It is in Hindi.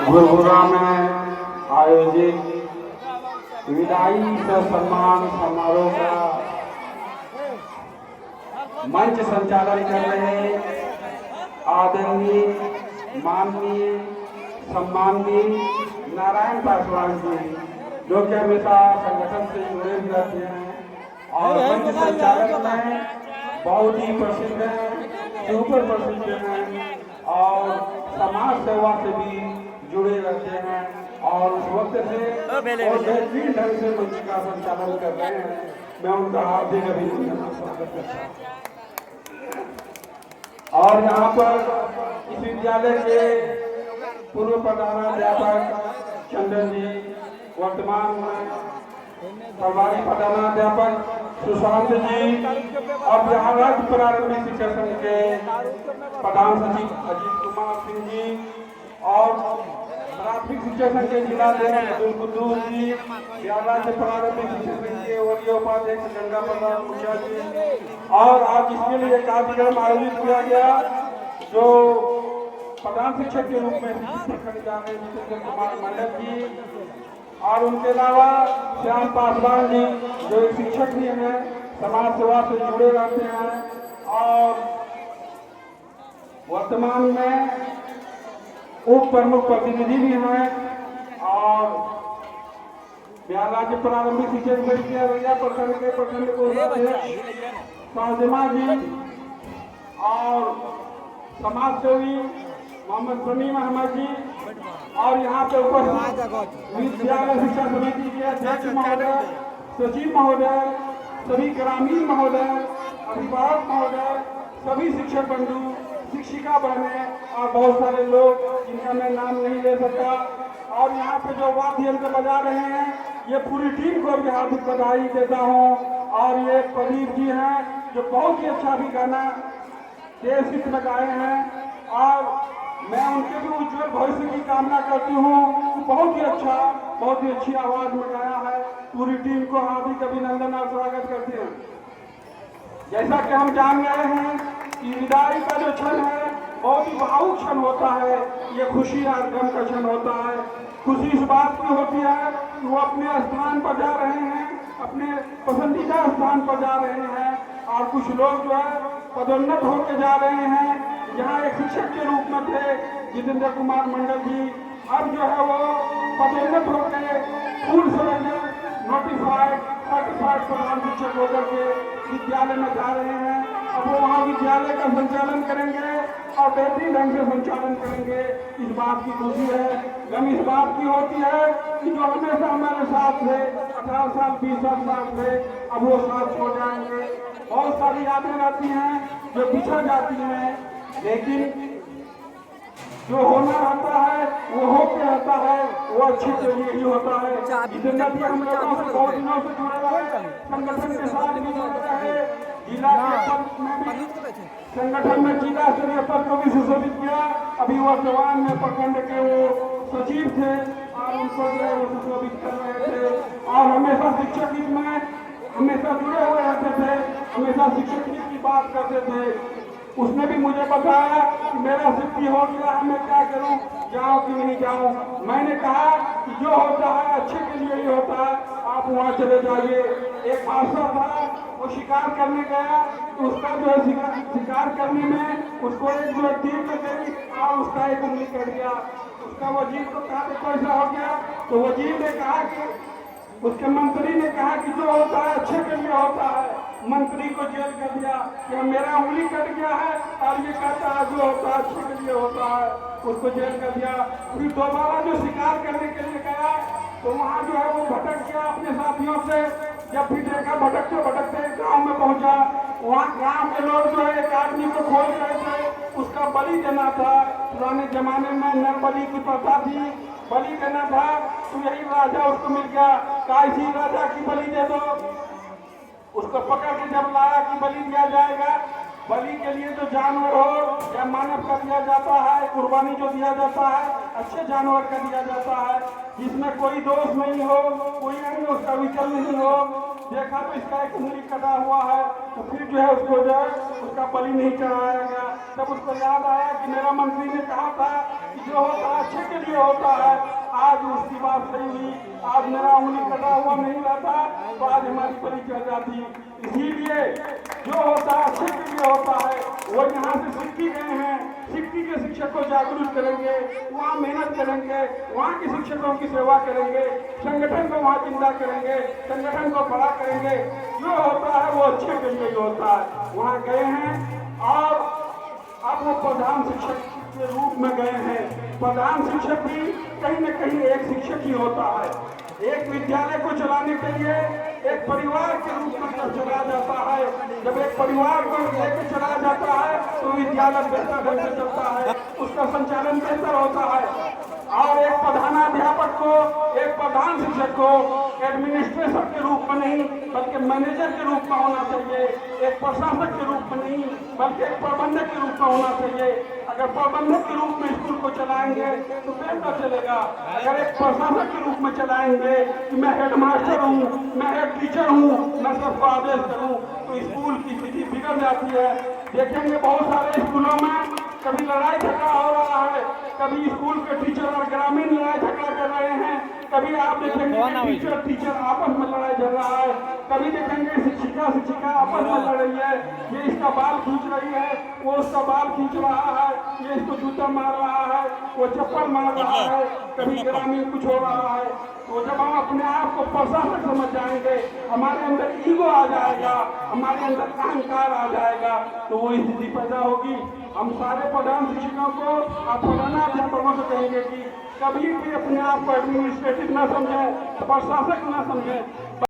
गुरुग्राम में आयोजित विदाई सह सम्मान समारोह का मंच संचालन कर रहे आदरणीय माननीय सम्माननीय नारायण पासवान जी, जो कि हमेशा संगठन से जुड़े भी रहते हैं और मंच संचालन में बहुत ही प्रसिद्ध हैं, सुपर प्रसिद्ध हैं और समाज सेवा से भी जुड़े रहते हैं और उस वक्त से और बेहतरीन ढंग से मंच का संचालन कर रहे हैं। मैं उनका हार्दिक अभिनंदन और स्वागत करता हूँ। और यहाँ पर इस विद्यालय के पूर्व प्रधानाध्यापक चंदन जी, वर्तमान में प्रभारी प्रधानाध्यापक सुशांत जी और बिहार राज्य प्रारंभिक शिक्षा संघ के प्रधान सचिव अजीत कुमार सिंह जी और प्राथमिक शिक्षा संघ के जिलाध्यक्ष अब्दुल कुद्दूस जी, बिहार राज्य प्रारंभिक शिक्षा संघ के वरीय उपाध्यक्ष गंगा प्रसाद मुखिया जी। और आज इसके लिए कार्यक्रम आयोजित किया गया जो प्रधान शिक्षक के रूप में प्रखंड जा रहे जितेंद्र कुमार मंडल जी और उनके अलावा श्याम पासवान जी, जो एक शिक्षक भी हैं, समाज सेवा से जुड़े रहते हैं और वर्तमान में उप प्रमुख प्रतिनिधि भी हैं और बिहार राज्य प्रारंभिक शिक्षा संघ के अररिया प्रखंड के प्रखंड कोषाध्यक्ष शाहजमा जी और समाज सेवी मोहम्मद समीम अहमद जी और यहाँ पे उपस्थित विद्यालय शिक्षा समिति के अध्यक्ष महोदय, सचिव महोदय, सभी ग्रामीण महोदय, अभिभावक महोदय, सभी शिक्षक बंधु, शिक्षिका बहनें और बहुत सारे लोग जिनका मैं नाम नहीं ले सकता। और यहाँ पे जो वाद्य यंत्र बजा रहे हैं, ये पूरी टीम को भी हार्दिक बधाई देता हूँ। और ये प्रदीप जी हैं जो बहुत ही अच्छा भी गाना देश हित में गाए हैं और मैं उनके भी उज्जवल भविष्य की कामना करती हूँ। बहुत ही अच्छा, बहुत ही अच्छी आवाज में गाया है। पूरी टीम को हार्दिक अभिनंदन और स्वागत करते हैं। जैसा कि हम जान गए हैं कि विदाई का जो क्षण है बहुत ही भावुक क्षण होता है। ये खुशी और गम का क्षण होता है। खुशी इस बात की होती है कि वो अपने स्थान पर जा रहे हैं, अपने पसंदीदा स्थान पर जा रहे हैं और कुछ लोग जो है पदोन्नत होकर जा रहे हैं। यहाँ एक शिक्षक के रूप में थे जितेंद्र कुमार मंडल जी, अब जो है वो पदोन्नत होकर फुल सर्टिफाइड सर्टिफाइड प्रधान शिक्षक होकर के विद्यालय में जा रहे हैं। अब वो वहाँ विद्यालय का संचालन करेंगे और बेहतरीन ढंग से संचालन करेंगे। इस बात की खुशी है। गम इस बात की होती है कि जो हमेशा हमारे साथ थे, 18 साल 20 साल थे, अब वो साथ छोड़ जाएंगे। बहुत सारी यादें रहती हैं जो पिछड़ जाती हैं, लेकिन जो होना रहता है वो होके रहता है, वो अच्छे के लिए ही होता है। जितेंद्र जी हम लोगों से बहुत दिनों से जुड़े रहे, संगठन के साथ भी जुड़े रहे, जिला के पद में भी संगठन में जिला स्तरीय पद को भी सुशोभित किया। अभी वर्तमान में प्रखंड के वो सचिव थे और उनको जो है वो सुशोभित कर रहे थे और हमेशा शिक्षक हित में हमेशा जुड़े हुए रहते थे, हमेशा शिक्षक हित की बात करते थे। उसने भी मुझे बताया कि मेरा छुट्टी हो गया है, मैं क्या करूं, जाऊं कि नहीं जाऊं। मैंने कहा कि जो होता है अच्छे के लिए ही होता है, आप वहां चले जाइए। एक हादसा था, वो शिकार करने गया तो उसका जो है शिकार करने में उसको एक जो तीर में गई और उसका एक उंगली कट गया। उसका वजीर को कहा देखो ऐसा हो गया, तो वजीर ने कहा कि उसके मंत्री ने कहा कि जो होता है अच्छे के लिए होता है। मंत्री को जेल कर दिया कि मेरा उंगली कट गया है और ये कहता है जो होता है अच्छे के लिए होता है, उसको जेल कर दिया। फिर दोबारा जो शिकार करने के लिए गया तो वहाँ जो है वो भटक गया अपने साथियों से। जब फिर देखा भटकते भटकते गाँव में पहुँचा, वहाँ गाँव के लोग जो है एक आदमी को खोज रहे थे, उसका बलि देना था। पुराने जमाने में नर बलि की प्रथा थी, बलि देना था तो यही राजा उसको मिल गया। कहा इसी राजा की बलि दे दो। उसको पकड़ के जब लाया कि बलि दिया जाएगा, बलि के लिए जो जानवर हो या मानव का दिया जाता है, कुर्बानी जो दिया जाता है अच्छे जानवर का दिया जाता है जिसमें कोई दोष नहीं हो, कोई अंग उसका विकल नहीं हो। देखा तो इसका एक उंगली कटा हुआ है, तो फिर जो है उसको जो है उसका बलि नहीं चढ़ाया गया। तब उसको याद आया कि मेरा मंत्री ने कहा था कि जो होता है अच्छे के लिए होता है। आज उसकी बात सही हुई, आज मेरा उंगली कटा हुआ नहीं रहता तो आज हमारी परी चल जाती। इसीलिए जो होता है अच्छे के लिए होता है। वो यहाँ से सिक्की गए हैं, सिक्की के शिक्षक को जागरूक करेंगे, वहाँ मेहनत करेंगे, वहाँ के शिक्षकों की सेवा करेंगे, संगठन को वहाँ जिंदा करेंगे, संगठन को बड़ा करेंगे। जो होता है वो अच्छे के लिए होता है। वहाँ गए हैं और अब वो प्रधान शिक्षक के रूप में गए हैं। प्रधान शिक्षक भी कहीं न कहीं एक शिक्षक ही होता है। एक विद्यालय को चलाने के लिए एक परिवार के रूप में जब चलाया जाता है, जब एक परिवार को लेकर चलाया जाता है तो विद्यालय बेहतर ढंग से चलता है, उसका संचालन बेहतर होता है। और एक प्रधानाध्यापक को, एक प्रधान शिक्षक को एडमिनिस्ट्रेशन के रूप में नहीं बल्कि मैनेजर के रूप में होना चाहिए, एक प्रशासक के रूप में नहीं बल्कि एक प्रबंधक के रूप में होना चाहिए। अगर प्रबंधक के रूप में स्कूल को चलाएंगे तो बेहतर चलेगा। अगर एक प्रशासक के रूप में चलाएंगे कि मैं हेडमास्टर हूँ, मैं हेड टीचर हूँ, मैं सबको आदेश करूँ, तो स्कूल की स्थिति बिगड़ जाती है। देखेंगे बहुत सारे स्कूलों में कभी लड़ाई झगड़ा हो रहा है, कभी स्कूल के टीचर और ग्रामीण लड़ाई झगड़ा कर रहे हैं, कभी आप देखेंगे टीचर आपस में लड़ाई झगड़ रहा है, कभी देखेंगे शिक्षिका आपस में लड़ रही है, ये इसका बाल खींच रही है, वो उसका बाल खींच रहा है, ये इसको जूता मार रहा है, वो चप्पल मार रहा है, कभी ग्रामीण कुछ हो रहा है। तो जब हम अपने आप को प्रशासक समझ जाएंगे, हमारे अंदर ईगो आ जाएगा, हमारे अंदर अहंकार आ जाएगा, तो वो स्थिति पैदा होगी। हम सारे प्रधान शिक्षकों को और प्रधानाध्यापकों से कहेंगे कि कभी भी अपने आप को एडमिनिस्ट्रेटिव न समझें, प्रशासक न समझें।